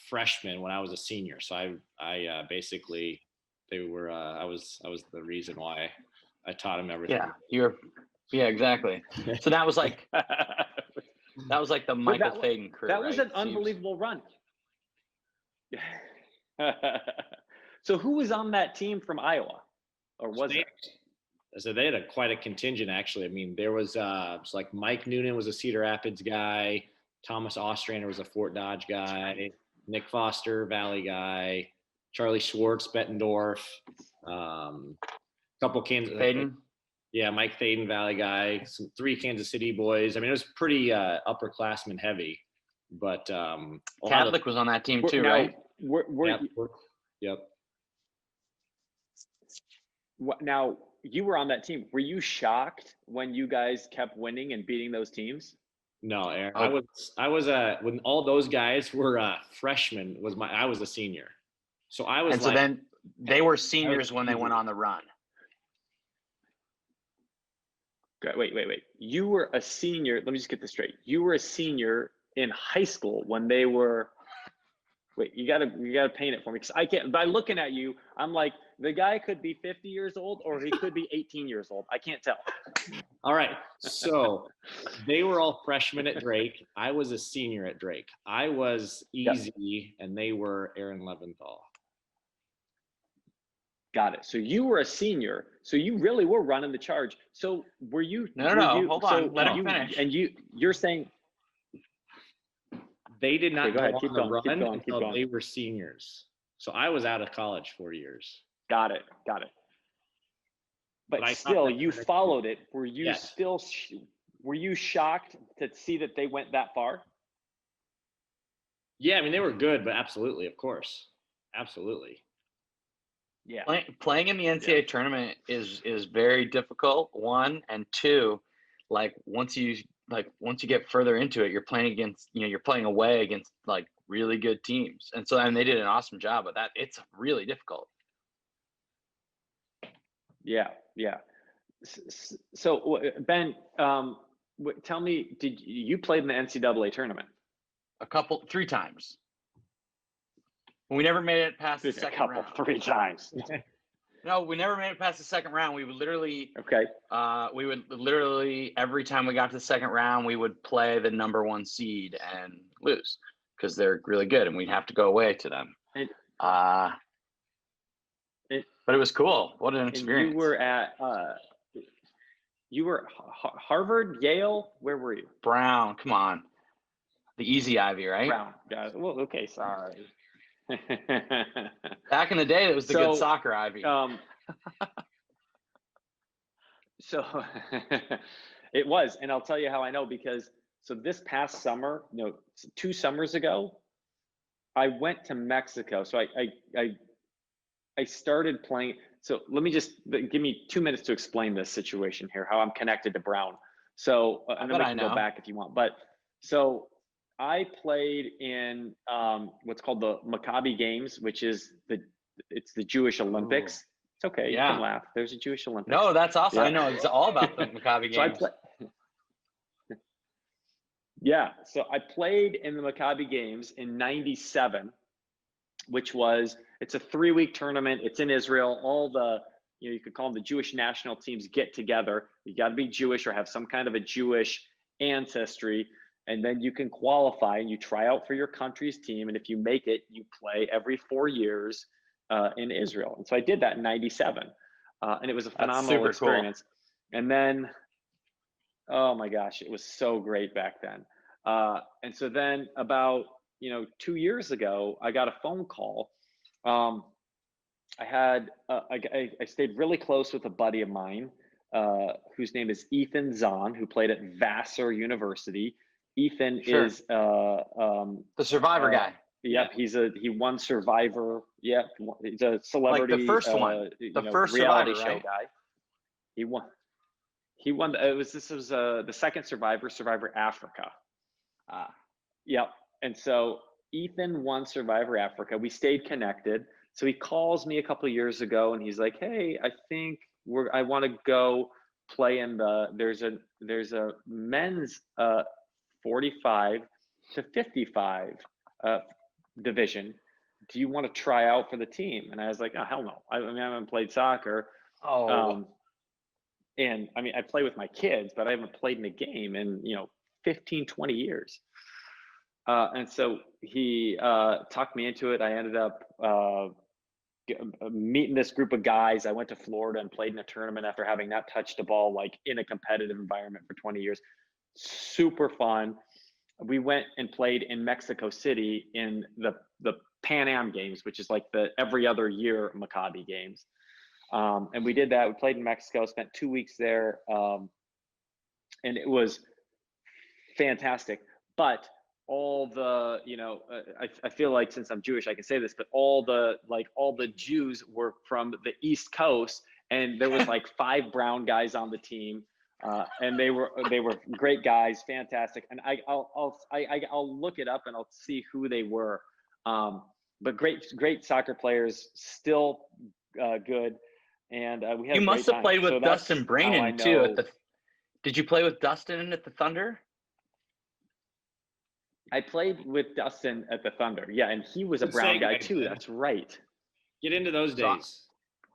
freshmen when I was a senior. So I basically, they were I was the reason why I taught them everything. Yeah, exactly. So that was the Michael Thaden crew. That was an unbelievable run. So who was on that team from Iowa, or was it? So they had quite a contingent, actually. I mean, there was Mike Noonan was a Cedar Rapids guy, Thomas Ostrander was a Fort Dodge guy, Nick Foster, Valley guy, Charlie Schwartz, Bettendorf, couple Kansas. Thaden? Yeah, Mike Thaden, Valley guy, 3 Kansas City boys. I mean, it was pretty upperclassmen heavy, but Catholic was on that team too, right? Were Yep. now you were on that team. Were you shocked when you guys kept winning and beating those teams? No, Aaron. Oh. I was when all those guys were freshmen. I was a senior, so I was And so like, then they were seniors when they went on the run. Wait. You were a senior. Let me just get this straight. You were a senior in high school when they were. Wait, you gotta paint it for me, because I can't. By looking at you, I'm like, the guy could be 50 years old or he could be 18 years old. I can't tell. all right. So they were all freshmen at Drake. I was a senior at Drake. I was easy, and they were Aaron Leventhal. Got it. So you were a senior. So you really were running the charge. So were you? No. Hold on. So Let him finish. And you're saying They did not go ahead. go Keep on the going. Keep run going. Keep until going. they were seniors. So I was out of college 4 years. Got it. But I thought still, that you was- followed it. Were you Yes. still? Were you shocked to see that they went that far? Yeah, I mean, they were good, but absolutely, of course, absolutely. Yeah. Playing in the NCAA tournament is very difficult. One, and two, like once you get further into it, you're playing against, you're playing away against like really good teams, and they did an awesome job of that. It's really difficult. Yeah. So Ben, tell me, did you played in the NCAA tournament? 3 times. We never made it past the second round. 3 times. No, we never made it past the second round. We would literally, Okay. every time we got to the second round, we would play the number 1 seed and lose because they're really good, and we'd have to go away to them. But it was cool. What an experience! And you were at Harvard, Yale. Where were you? Brown. Come on, the easy Ivy, right? Brown, guys. Well, okay, sorry. Back in the day, it was the good soccer Ivy. So it was, and I'll tell you how I know, because this past summer, 2 summers ago, I went to Mexico. So I started playing. So let me just give me 2 minutes to explain this situation here, how I'm connected to Brown. So and then we can go back if you want. But so I played in what's called the Maccabi Games, which is it's the Jewish Olympics. Ooh. It's okay. Yeah. You can laugh. There's a Jewish Olympics. No, that's awesome. Yeah. I know it's all about the Maccabi Games. So I played in the Maccabi Games in '97, which it's a 3-week tournament. It's in Israel. All the, you could call them the Jewish national teams get together. You got to be Jewish or have some kind of a Jewish ancestry. And then you can qualify and you try out for your country's team. And if you make it, you play every 4 years in Israel. And so I did that in '97. And it was a phenomenal experience. Cool. And then, oh my gosh, it was so great back then. And so then about, 2 years ago, I got a phone call. I stayed really close with a buddy of mine whose name is Ethan Zahn, who played at Vassar University. Ethan is the Survivor guy. Yep, he won Survivor. Yep, he's a celebrity. Like the first one, the first reality Survivor, show guy. He won. This was the second Survivor Africa. Yep. And so Ethan won Survivor Africa. We stayed connected. So he calls me a couple of years ago and he's like, "Hey, I think I want to go play in there's a men's 45 to 55 division. Do you want to try out for the team?" And I was like, "Oh, hell no. I haven't played soccer." And I mean, I play with my kids, but I haven't played in a game in, 15, 20 years. And so he talked me into it. I ended up meeting this group of guys. I went to Florida and played in a tournament after having not touched a ball like in a competitive environment for 20 years. Super fun. We went and played in Mexico City in the Pan Am Games, which is like the every other year Maccabi Games. And we did that. We played in Mexico, spent 2 weeks there. And it was fantastic. But all the, I feel like since I'm Jewish, I can say this, but all the Jews were from the East Coast, and there was like 5 brown guys on the team, and they were great guys, fantastic. And I'll look it up and I'll see who they were. But great soccer players, still good, and we had. You must have played with Dustin Brainin too. Did you play with Dustin at the Thunder? I played with Dustin at the Thunder. Yeah, and he was a brown guy too. That's right. Get into those days.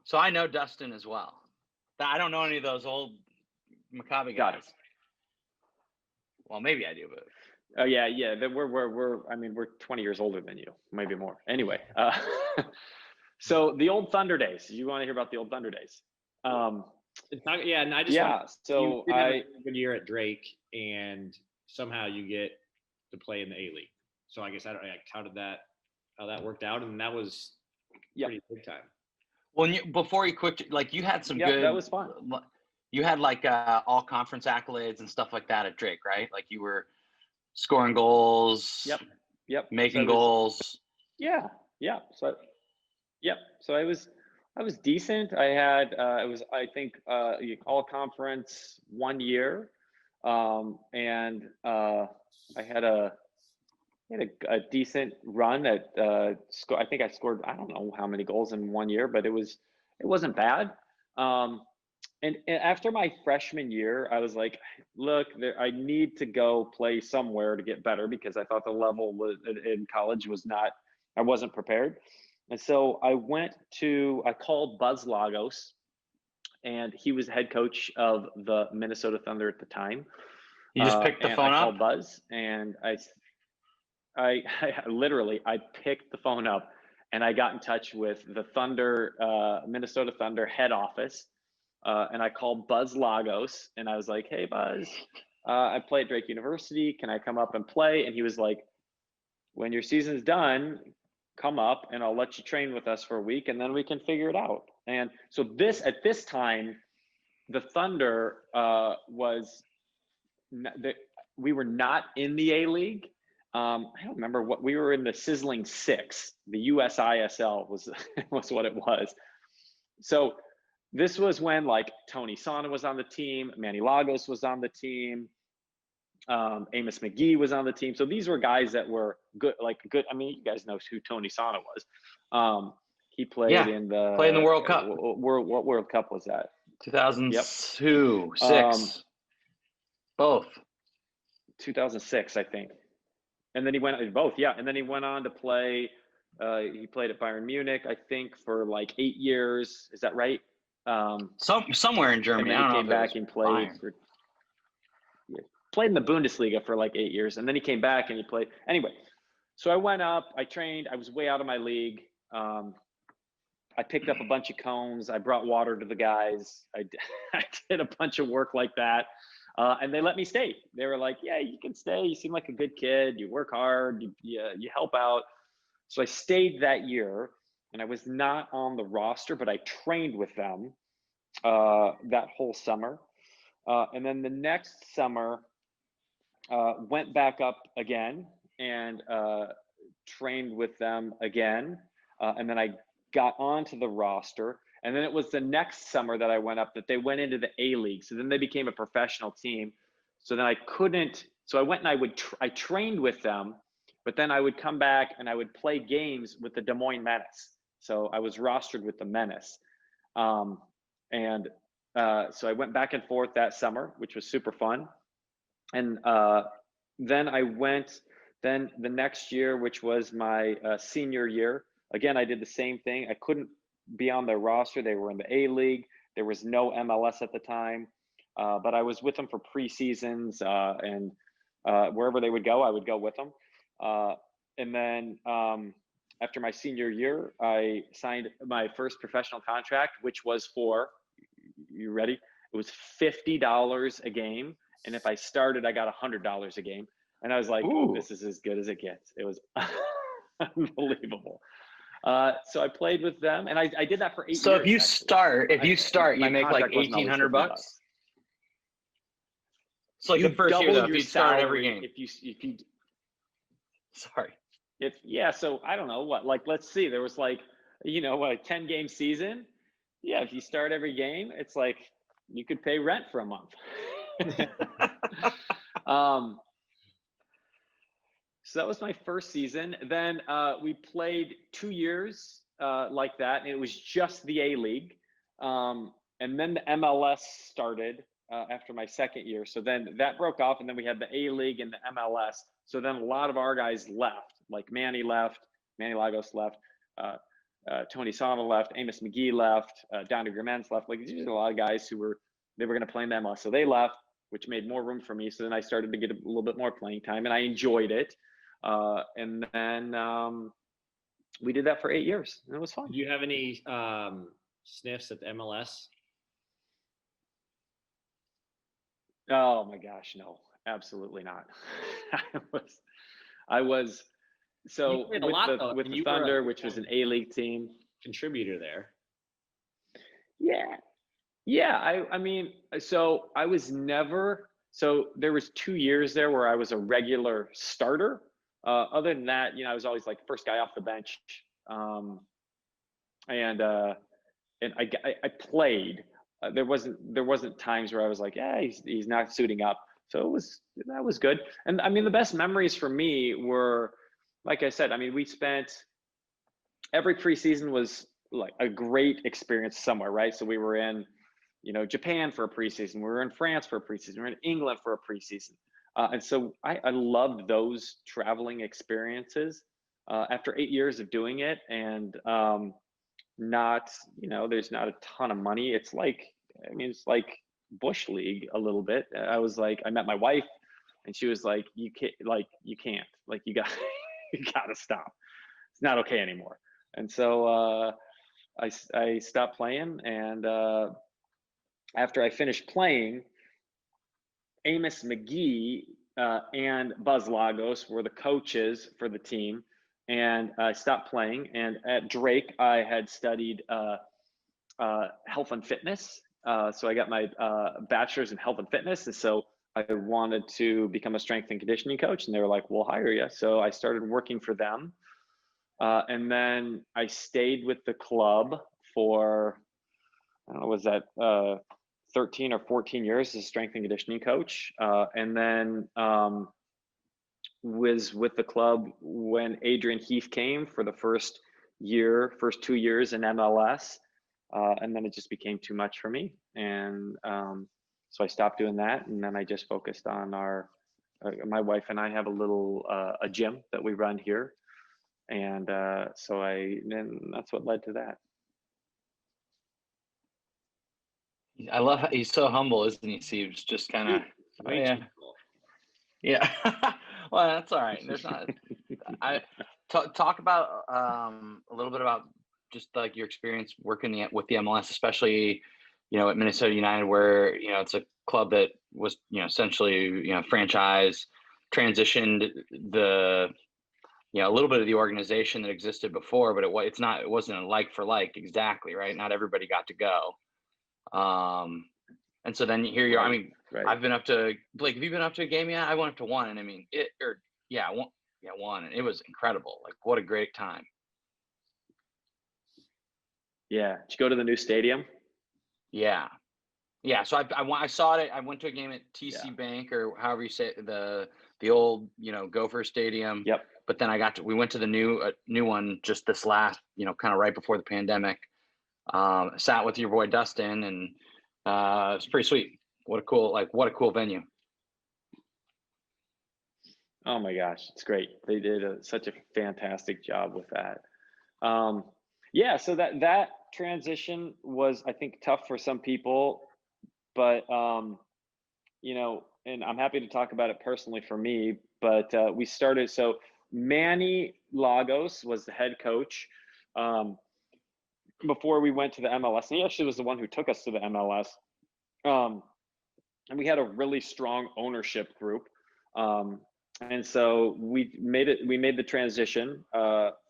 So I know Dustin as well. I don't know any of those old Maccabi guys. Well, maybe I do, but. Oh yeah. We're 20 years older than you, maybe more. Anyway, so the old Thunder days. You want to hear about the old Thunder days? It's not, yeah, and I just so you had a good year at Drake, and somehow you get to play in the A League. So I guess I don't know how that worked out, and that was pretty big time. Well, before you quit, like you had some good. That was fun. You had like all conference accolades and stuff like that at Drake, right? Like you were scoring goals. Yep. Making goals. Yeah. So I was decent. I had I think all conference 1 year, and I had a decent run at I think I scored, I don't know how many goals in 1 year, but it wasn't bad. And after my freshman year, I was like, look, I need to go play somewhere to get better, because I thought the level in college I wasn't prepared. And so I called Buzz Lagos, and he was the head coach of the Minnesota Thunder at the time. You just picked the phone up? I called Buzz, and I literally picked the phone up, and I got in touch with the Thunder, Minnesota Thunder head office. And I called Buzz Lagos, and I was like, hey, Buzz, I play at Drake University. Can I come up and play? And he was like, when your season's done, come up and I'll let you train with us for a week, and then we can figure it out. And so at this time, the Thunder we were not in the A League. I don't remember we were in the Sizzling Six. The USISL was what it was. So this was when like Tony Sana was on the team, Manny Lagos was on the team, Amos McGee was on the team. So these were guys that were good. I mean, you guys know who Tony Sana was. He played in the World Cup. What World Cup was that? 2002, 6, both. 2006, I think. And then he went both, and then he went on to play. He played at Bayern Munich, I think, for like 8 years. Is that right? Somewhere in Germany. And then he came back and played played in the Bundesliga for like 8 years, and then he came back and he played. Anyway, so I went up, I trained, I was way out of my league. I picked up a bunch of cones, I brought water to the guys, I did a bunch of work like that, and they let me stay. They were like, yeah, you can stay, you seem like a good kid, you work hard, you help out. So I stayed that year, and I was not on the roster, but I trained with them that whole summer. And then the next summer, went back up again and trained with them again. And then I got onto the roster. And then it was the next summer that I went up that they went into the A League. So then they became a professional team. So then I went and I trained with them, but then I would come back and I would play games with the Des Moines Menace. So I was rostered with the Menace. So I went back and forth that summer, which was super fun. And then the next year, which was my senior year, again, I did the same thing. I couldn't be on their roster. They were in the A League. There was no MLS at the time, but I was with them for preseasons, and wherever they would go, I would go with them. And then after my senior year, I signed my first professional contract, which was for, you ready? It was $50 a game. And if I started, I got $100 a game. And I was like, oh, this is as good as it gets. It was unbelievable. So I played with them, and I did that for 8 years. So if you start, you make like $1,800. So like the first year, though, if you start every game. Sorry. So I don't know what, like, let's see, there was like, a 10-game season. Yeah, if you start every game, it's like you could pay rent for a month. So that was my first season. Then we played 2 years like that, and it was just the A League. And then the MLS started after my second year. So then that broke off, and then we had the A League and the MLS. So then a lot of our guys left, like Manny Lagos left, Tony Sama left, Amos McGee left, Donnie Grimmens left. Like, these are a lot of guys they were going to play in the MLS. So they left, which made more room for me. So then I started to get a little bit more playing time, and I enjoyed it. And then we did that for 8 years, and it was fun. Do you have any sniffs at the MLS? Oh my gosh, no, absolutely not. I was so with the Thunder, which was an A League team, contributor there. Yeah. I mean, so I was never. So there was 2 years there where I was a regular starter. Other than that, I was always like first guy off the bench, and I played. There wasn't times where I was like, yeah, he's not suiting up. So that was good. And I mean, the best memories for me were, like I said, I mean, we spent every preseason was like a great experience somewhere, right? So we were in, Japan for a preseason. We were in France for a preseason. We were in England for a preseason. And so I loved those traveling experiences after 8 years of doing it. And there's not a ton of money. It's like Bush League a little bit. I met my wife, and she was like, you can't, you got to stop. It's not okay anymore. And so I stopped playing. And after I finished playing, Amos McGee and Buzz Lagos were the coaches for the team, and I stopped playing. And at Drake, I had studied health and fitness. So I got my bachelor's in health and fitness, and so I wanted to become a strength and conditioning coach, and they were like, "We'll hire you." So I started working for them, and then I stayed with the club for, I don't know, was that 13 or 14 years as a strength and conditioning coach, and then was with the club when Adrian Heath came for the first 2 years in MLS, and then it just became too much for me, and so I stopped doing that, and then I just focused on my wife and I have a little a gym that we run here, and so then that's what led to that. I love how he's so humble, isn't he? Steve's just kind of, oh, yeah. Yeah. Well, that's all right. There's not. I talk about a little bit about just like your experience working with the MLS, especially at Minnesota United, where it's a club that was essentially franchise, transitioned the a little bit of the organization that existed before, but it wasn't a like for like exactly, right? Not everybody got to go. And so then here you are. I mean, right. I've been up to, Blake, have you been up to a game yet? I went up to one, and I mean, one, and it was incredible. Like, what a great time. Yeah. Did you go to the new stadium? Yeah. So I saw it. I went to a game at TC Bank, or however you say it, the old, Gopher Stadium. Yep. But then we went to the new one just this last, kind of right before the pandemic. Sat with your boy Dustin, and it's pretty sweet. What a cool venue. Oh my gosh, it's great. They did such a fantastic job with that. So that transition was, I think, tough for some people, but and I'm happy to talk about it personally for me. But we started. So Manny Lagos was the head coach before we went to the MLS. And he actually was the one who took us to the MLS. And we had a really strong ownership group. And so we made the transition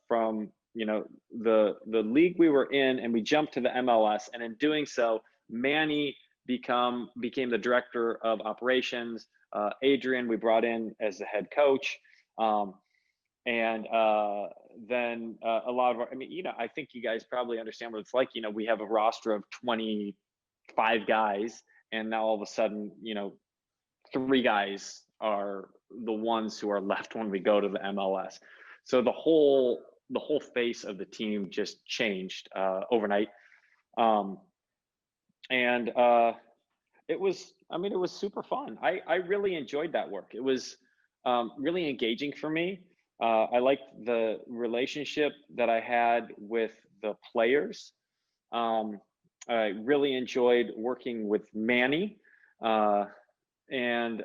from the league we were in, and we jumped to the MLS. And in doing so, Manny became the director of operations. Adrian we brought in as the head coach, And then a lot of our, I mean, you know, I think you guys probably understand what it's like. You know, we have a roster of 25 guys, and now all of a sudden, you know, 3 guys are the ones who are left when we go to the MLS. So the whole face of the team just changed overnight. And it was, I mean, it was super fun. I really enjoyed that work. It was really engaging for me. I liked the relationship that I had with the players. I really enjoyed working with Manny. And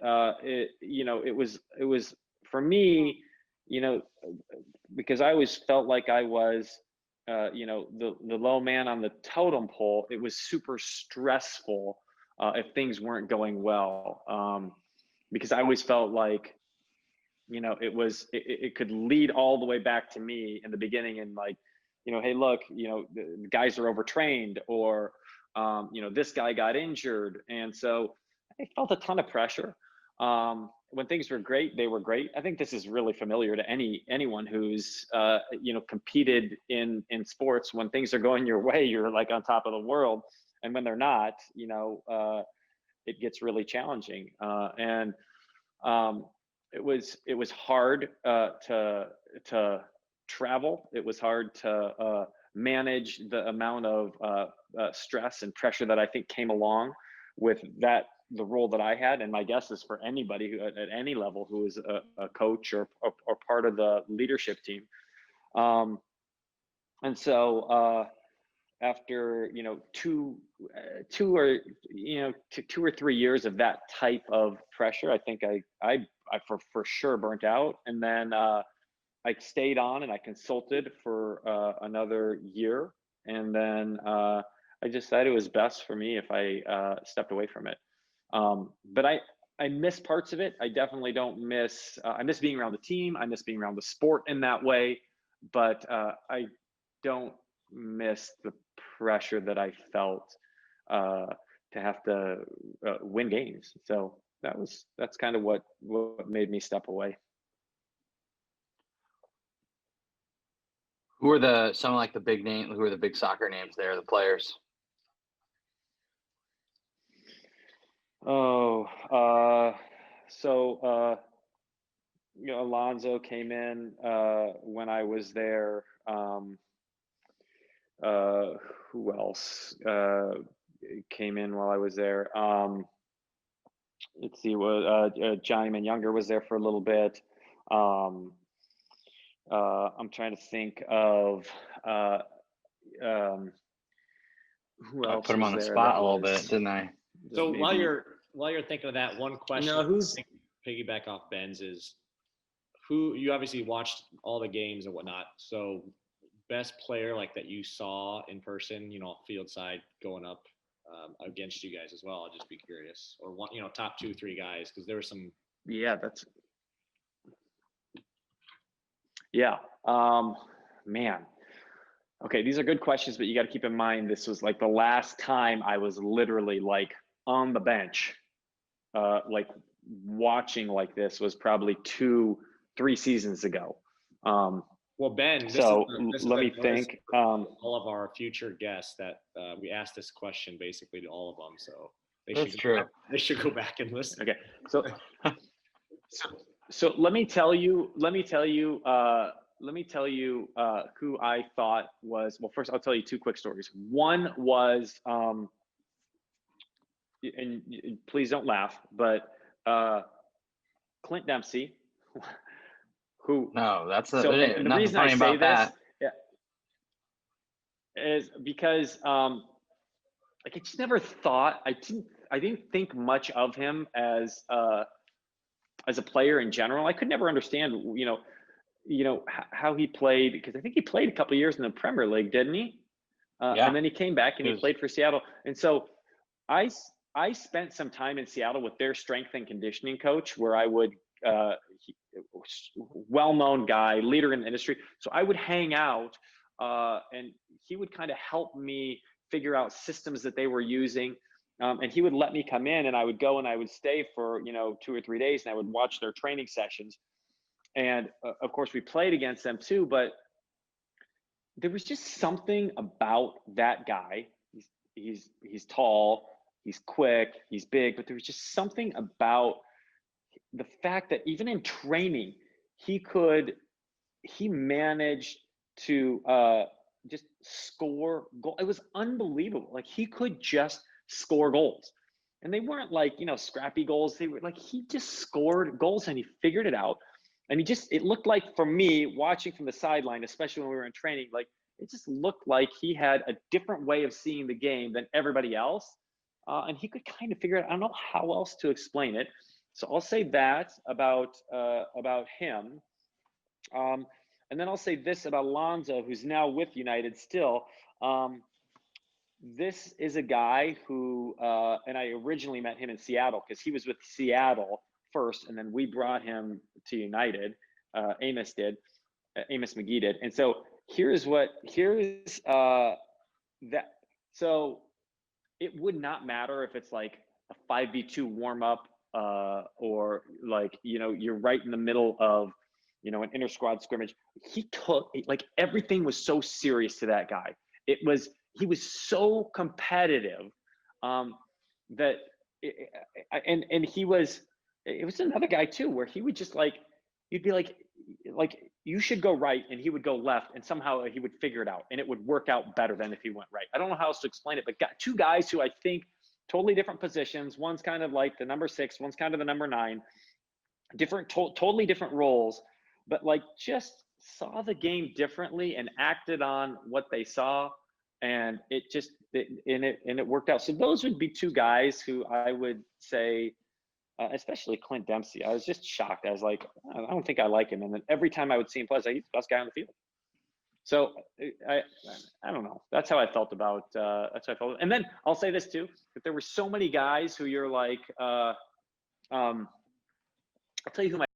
you know, it was for me, you know, because I always felt like I was, you know, the low man on the totem pole. It was super stressful if things weren't going well, because I always felt like, you know, it could lead all the way back to me in the beginning, and like, you know, hey, look, you know, the guys are overtrained, or you know, this guy got injured, and so I felt a ton of pressure. When things were great, they were great. I think this is really familiar to anyone who's you know, competed in sports. When things are going your way, you're like on top of the world, and when they're not, you know, it gets really challenging. And it was hard to travel. It was hard to manage the amount of stress and pressure that I think came along with that, the role that I had. And my guess is for anybody who at any level who is a coach or part of the leadership team. And so after, you know, two or 3 years of that type of pressure, I think I for sure burnt out. And then I stayed on and I consulted for another year. And then I decided it was best for me if I stepped away from it. But I miss parts of it. I definitely don't miss, I miss being around the team. I miss being around the sport in that way, but I don't miss the pressure that I felt to have to win games. So that's kind of what made me step away. Who are some like the big name? Who are the big soccer names there? The players. Oh, so you know, Alonso came in when I was there. Who else came in while I was there? Let's see, Johnny Younger was there for a little bit. I'm trying to think of who else. I put him on the spot a little bit, didn't I? So while you're thinking of that, one question, who's piggyback off Ben's is, who you obviously watched all the games and whatnot. So best player like that you saw in person, you know, field side going up against you guys as well. I'll just be curious, or one, you know, top 2-3 guys, because there were some. Yeah, man. Okay, these are good questions, but you got to keep in mind this was like the last time I was literally like on the bench, like watching like this was probably 2-3 seasons ago. Well, Ben, let me think. All of our future guests that we asked this question basically to all of them, so they should go back and listen. Okay, so let me tell you who I thought was, well, first I'll tell you 2 quick stories. One was, and please don't laugh, but Clint Dempsey, who. No, that's so, and the reason I say this is because like I just never thought, I didn't think much of him as a player in general. I could never understand, you know, how he played, because I think he played a couple of years in the Premier League, didn't he? Yeah. And then he came back and he played for Seattle. And so I spent some time in Seattle with their strength and conditioning coach, where I would, well-known guy, leader in the industry. So I would hang out and he would kind of help me figure out systems that they were using. And he would let me come in, and I would go and I would stay for, you know, 2 or 3 days, and I would watch their training sessions. And of course we played against them too, but there was just something about that guy. He's tall, he's quick, he's big, but there was just something about the fact that even in training, he managed to just score goal. It was unbelievable. Like he could just score goals. And they weren't like, scrappy goals. They were like, he just scored goals and he figured it out. And it looked like, for me, watching from the sideline, especially when we were in training, like it just looked like he had a different way of seeing the game than everybody else. And he could kind of figure it out. I don't know how else to explain it. So I'll say that about him. And then I'll say this about Alonso, who's now with United still. This is a guy who, and I originally met him in Seattle because he was with Seattle first, and then we brought him to United. Amos McGee did. And so here's that. So it would not matter if it's like a 5v2 warm up, or like, you're right in the middle of, an inter squad scrimmage. He took, like, everything was so serious to that guy. He was so competitive, that, it was another guy too, where he would just like, you'd be like you should go right, and he would go left, and somehow he would figure it out, and it would work out better than if he went right. I don't know how else to explain it, but got two guys who I think totally different positions. One's kind of like the number 6, one's kind of the number 9, totally different roles, but like just saw the game differently and acted on what they saw, and it worked out. So those would be two guys who I would say, especially Clint Dempsey. I was just shocked. I was like, I don't think I like him. And then every time I would see him play, I was like, he's the best guy on the field. So I don't know. That's how I felt about. That's how I felt. And then I'll say this too: that there were so many guys who you're like, I'll tell you who my